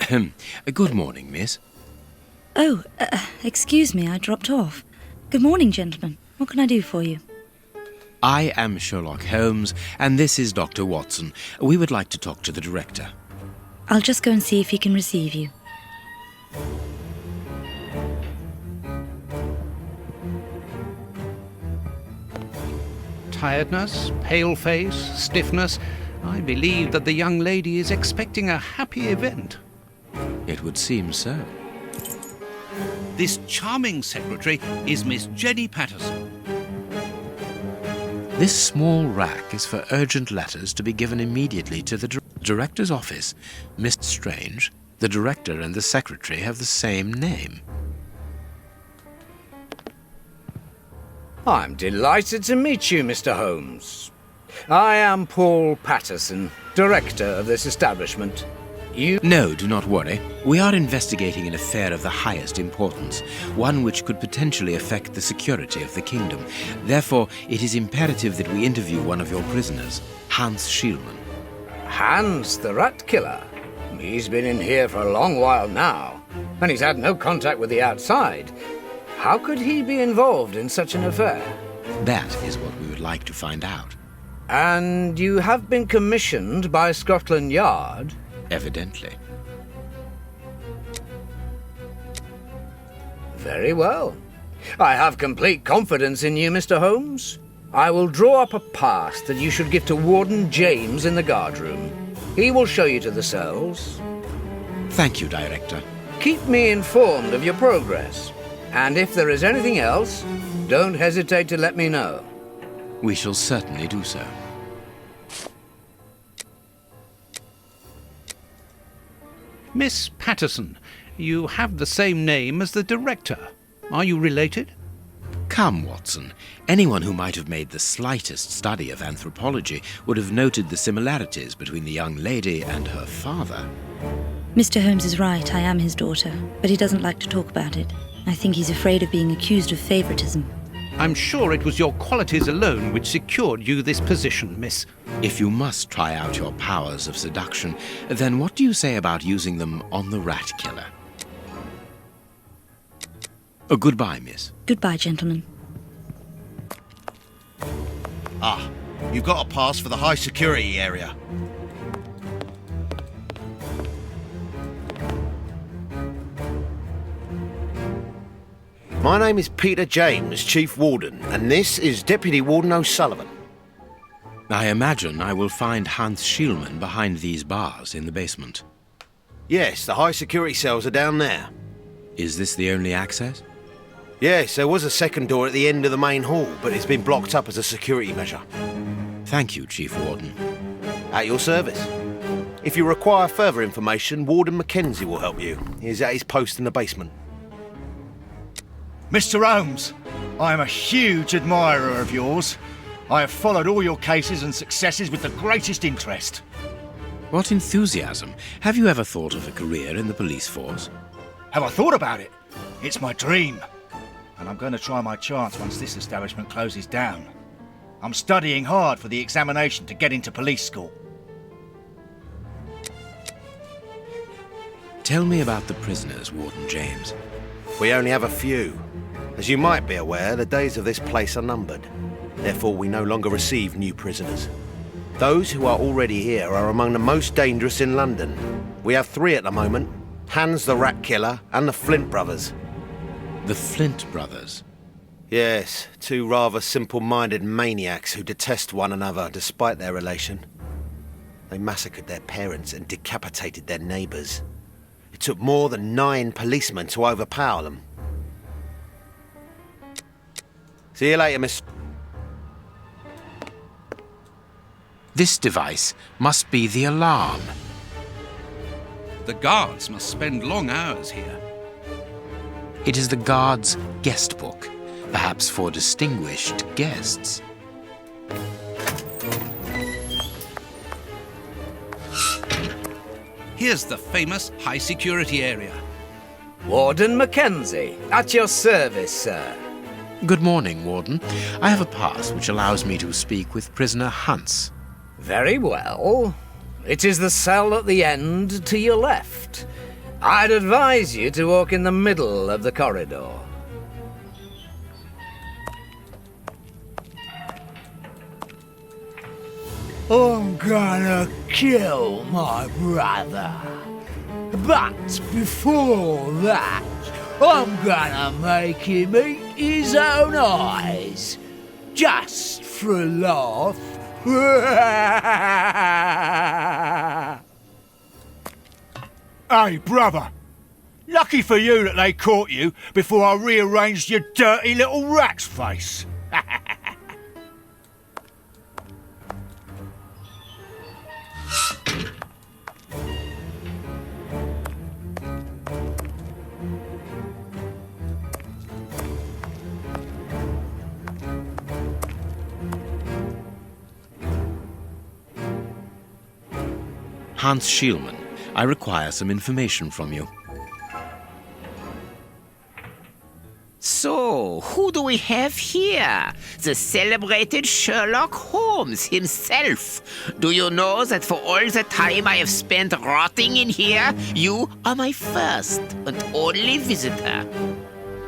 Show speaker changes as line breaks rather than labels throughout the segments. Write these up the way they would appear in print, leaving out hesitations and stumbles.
Good morning, miss.
Oh, excuse me, I dropped off. Good morning, gentlemen. What can I do for you?
I am Sherlock Holmes, and this is Dr. Watson. We would like to talk to the director.
I'll just go and see if he can receive you.
Tiredness, pale face, stiffness. I believe that the young lady is expecting a happy event.
It would seem so.
This charming secretary is Miss Jenny Patterson.
This small rack is for urgent letters to be given immediately to the director's office. Mr. Strange, the director and the secretary have the same name.
I'm delighted to meet you, Mr. Holmes. I am Paul Patterson, director of this establishment.
No, do not worry. We are investigating an affair of the highest importance, one which could potentially affect the security of the kingdom. Therefore, it is imperative that we interview one of your prisoners, Hans Schielmann.
Hans, the rat killer? He's been in here for a long while now, and he's had no contact with the outside. How could he be involved in such an affair?
That is what we would like to find out.
And you have been commissioned by Scotland Yard?
Evidently.
Very well. I have complete confidence in you, Mr. Holmes. I will draw up a pass that you should give to Warden James in the guardroom. He will show you to the cells.
Thank you, Director.
Keep me informed of your progress. And if there is anything else, don't hesitate to let me know.
We shall certainly do so.
Miss Patterson, you have the same name as the director. Are you related?
Come, Watson. Anyone who might have made the slightest study of anthropology would have noted the similarities between the young lady and her father.
Mr. Holmes is right, I am his daughter, but he doesn't like to talk about it. I think he's afraid of being accused of favoritism.
I'm sure it was your qualities alone which secured you this position, miss.
If you must try out your powers of seduction, then what do you say about using them on the rat killer? Oh, goodbye, miss.
Goodbye, gentlemen.
Ah, you've got a pass for the high security area.
My name is Peter James, Chief Warden, and this is Deputy Warden O'Sullivan.
I imagine I will find Hans Schielmann behind these bars in the basement.
Yes, the high security cells are down there.
Is this the only access?
Yes, there was a second door at the end of the main hall, but it's been blocked up as a security measure.
Thank you, Chief Warden.
At your service. If you require further information, Warden Mackenzie will help you. He's at his post in the basement.
Mr. Holmes, I am a huge admirer of yours. I have followed all your cases and successes with the greatest interest.
What enthusiasm! Have you ever thought of a career in the police force?
Have I thought about it? It's my dream. And I'm going to try my chance once this establishment closes down. I'm studying hard for the examination to get into police school.
Tell me about the prisoners, Warden James.
We only have a few. As you might be aware, the days of this place are numbered. Therefore, we no longer receive new prisoners. Those who are already here are among the most dangerous in London. We have 3 at the moment. Hans the Rat Killer and the Flint Brothers.
The Flint Brothers?
Yes, 2 rather simple-minded maniacs who detest one another despite their relation. They massacred their parents and decapitated their neighbours. It took more than 9 policemen to overpower them. See you later, miss.
This device must be the alarm.
The guards must spend long hours here.
It is the guard's guest book, perhaps for distinguished guests.
Here's the famous high security area.
Warden Mackenzie, at your service, sir.
Good morning, Warden. I have a pass which allows me to speak with prisoner Hans.
Very well. It is the cell at the end to your left. I'd advise you to walk in the middle of the corridor.
I'm gonna kill my brother. But before that, I'm gonna make him eat his own eyes. Just for a laugh.
Hey, brother. Lucky for you that they caught you before I rearranged your dirty little rat's face.
Hans Schielmann, I require some information from you.
So, who do we have here? The celebrated Sherlock Holmes himself. Do you know that for all the time I have spent rotting in here, you are my first and only visitor?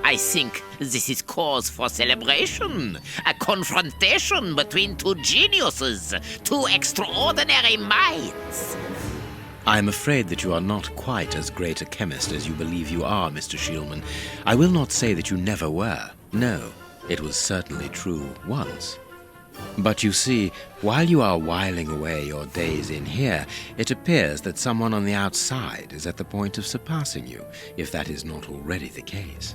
I think this is cause for celebration. A confrontation between two geniuses, two extraordinary minds.
I'm afraid that you are not quite as great a chemist as you believe you are, Mr. Schielmann. I will not say that you never were. No, it was certainly true once. But you see, while you are whiling away your days in here, it appears that someone on the outside is at the point of surpassing you, if that is not already the case.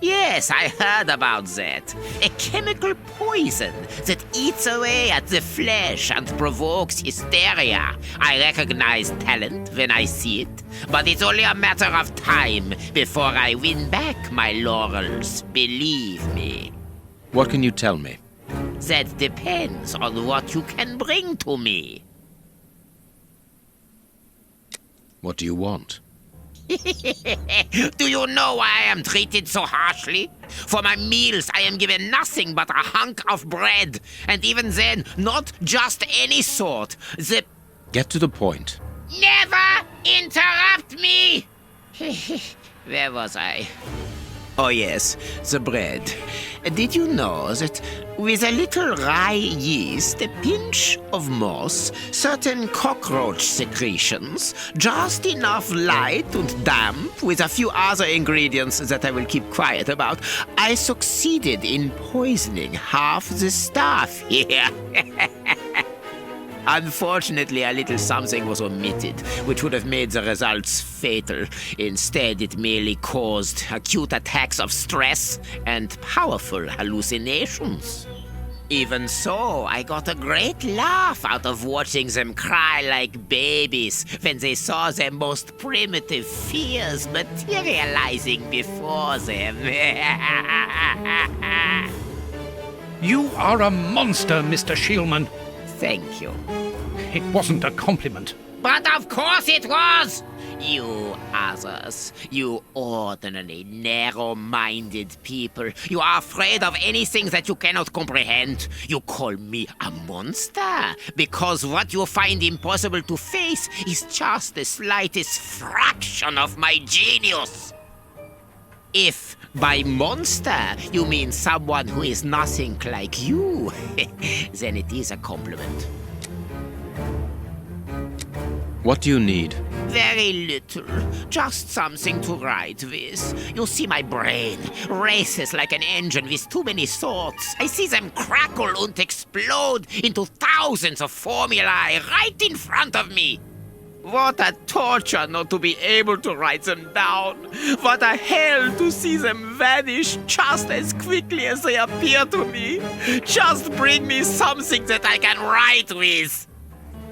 Yes, I heard about that. A chemical poison that eats away at the flesh and provokes hysteria. I recognize talent when I see it, but it's only a matter of time before I win back my laurels, believe me.
What can you tell me?
That depends on what you can bring to me.
What do you want?
Do you know why I am treated so harshly? For my meals, I am given nothing but a hunk of bread. And even then, not just any sort.
Get to the point.
Never interrupt me! Where was I? Oh yes, the bread. Did you know that with a little rye yeast, a pinch of moss, certain cockroach secretions, just enough light and damp, with a few other ingredients that I will keep quiet about, I succeeded in poisoning half the staff here. Unfortunately, a little something was omitted, which would have made the results fatal. Instead, it merely caused acute attacks of stress and powerful hallucinations. Even so, I got a great laugh out of watching them cry like babies when they saw their most primitive fears materializing before them.
You are a monster, Mr. Schielmann.
Thank you.
It wasn't a compliment.
But of course it was! You others, you ordinary, narrow-minded people, you are afraid of anything that you cannot comprehend. You call me a monster because what you find impossible to face is just the slightest fraction of my genius. If by monster you mean someone who is nothing like you, then it is a compliment.
What do you need?
Very little. Just something to write with. You see, my brain races like an engine with too many thoughts. I see them crackle and explode into thousands of formulae right in front of me. What a torture not to be able to write them down. What a hell to see them vanish just as quickly as they appear to me. Just bring me something that I can write with.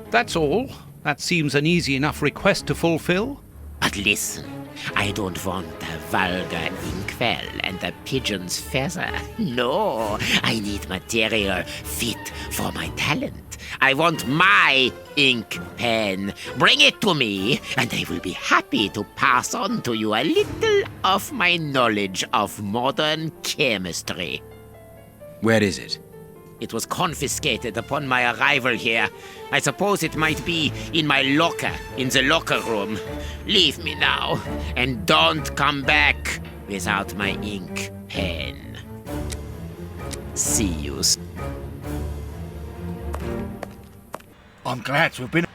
That's all. That seems an easy enough request to fulfill.
But listen, I don't want a vulgar inkwell and a pigeon's feather. No, I need material fit for my talent. I want my ink pen. Bring it to me, and I will be happy to pass on to you a little of my knowledge of modern chemistry.
Where is it?
It was confiscated upon my arrival here. I suppose it might be in my locker, in the locker room. Leave me now, and don't come back without my ink pen. See you.
I'm glad to have been...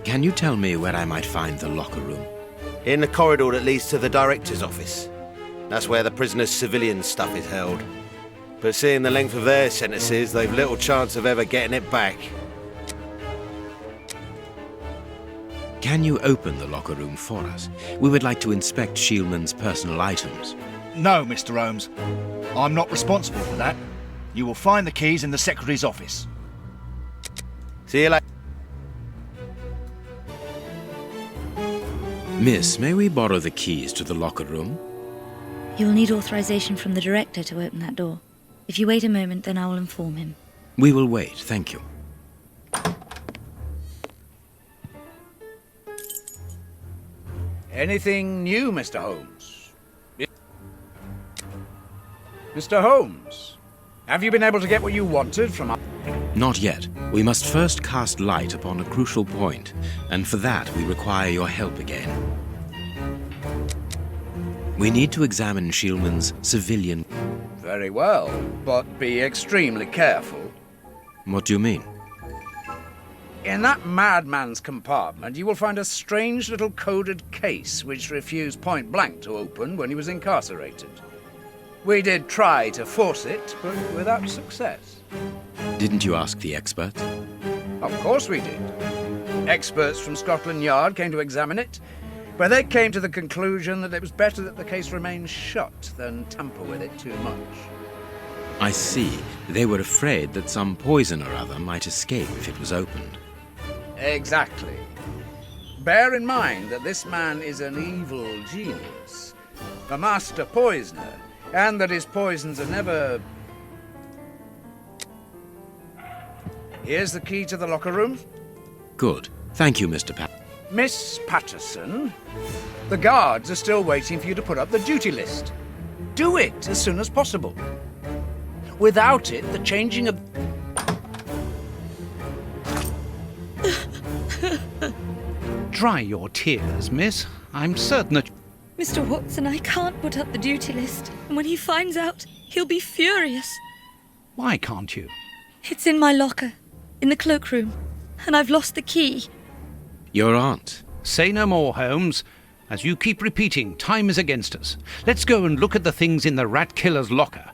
Can you tell me where I might find the locker room?
In the corridor that leads to the director's office. That's where the prisoners' civilian stuff is held. But seeing the length of their sentences, they've little chance of ever getting it back.
Can you open the locker room for us? We would like to inspect Shieldman's personal items.
No, Mr. Holmes. I'm not responsible for that. You will find the keys in the secretary's office.
See you later.
Miss, may we borrow the keys to the locker room?
You'll need authorization from the director to open that door. If you wait a moment, then I will inform him.
We will wait, thank you.
Anything new, Mr. Holmes? Mr. Holmes, have you been able to get what you wanted from...
Not yet. We must first cast light upon a crucial point, and for that we require your help again. We need to examine Shieldman's civilian...
Very well, but be extremely careful.
What do you mean?
In that madman's compartment, you will find a strange little coded case which refused point blank to open when he was incarcerated. We did try to force it, but without success.
Didn't you ask the experts?
Of course we did. Experts from Scotland Yard came to examine it, but they came to the conclusion that it was better that the case remain shut than tamper with it too much.
I see. They were afraid that some poison or other might escape if it was opened.
Exactly. Bear in mind that this man is an evil genius, a master poisoner, and that his poisons are never... Here's the key to the locker room.
Good. Thank you, Mr. Pat.
Miss Patterson, the guards are still waiting for you to put up the duty list. Do it as soon as possible. Without it, the changing of...
Dry your tears, miss. I'm certain that...
Mr. Watson, I can't put up the duty list. And when he finds out, he'll be furious.
Why can't you?
It's in my locker, in the cloakroom, and I've lost the key.
Your aunt.
Say no more, Holmes. As you keep repeating, time is against us. Let's go and look at the things in the rat killer's locker.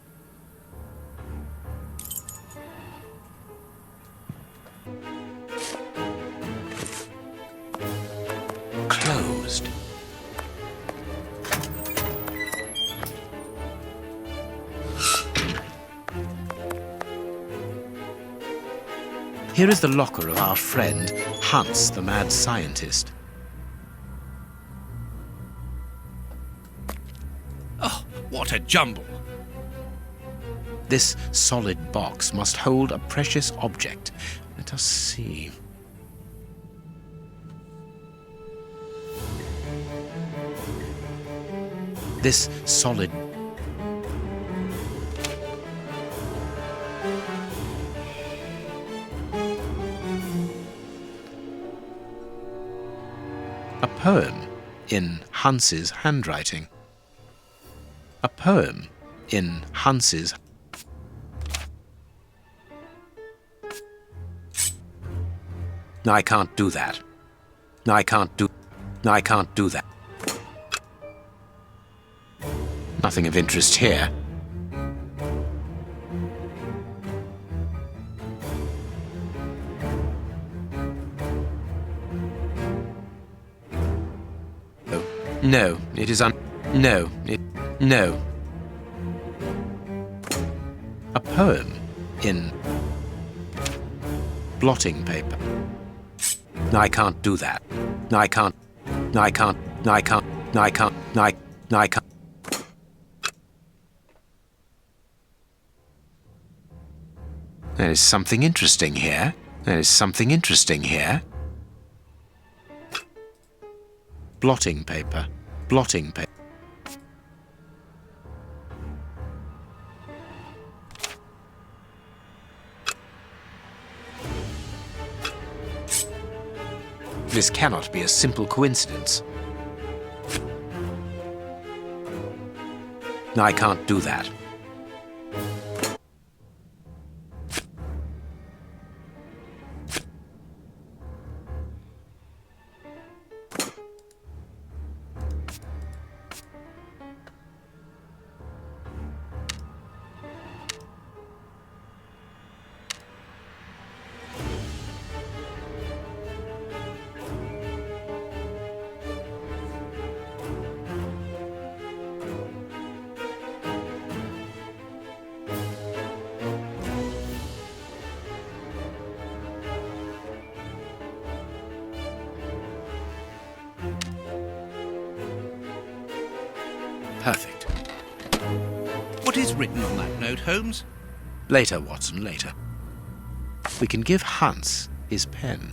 Closed. Here is the locker of our friend, Hans, the mad scientist.
Oh, what a jumble!
This solid box must hold a precious object. Let us see. This solid... A poem in Hans's handwriting. A poem in Hans's... I can't do that. I can't do that. Nothing of interest here. No, it is no, no. A poem in blotting paper. I can't do that. I can't. There is something interesting here. Blotting paper. This cannot be a simple coincidence. I can't do that. Perfect.
What is written on that note, Holmes?
Later, Watson, later. We can give Hans his pen.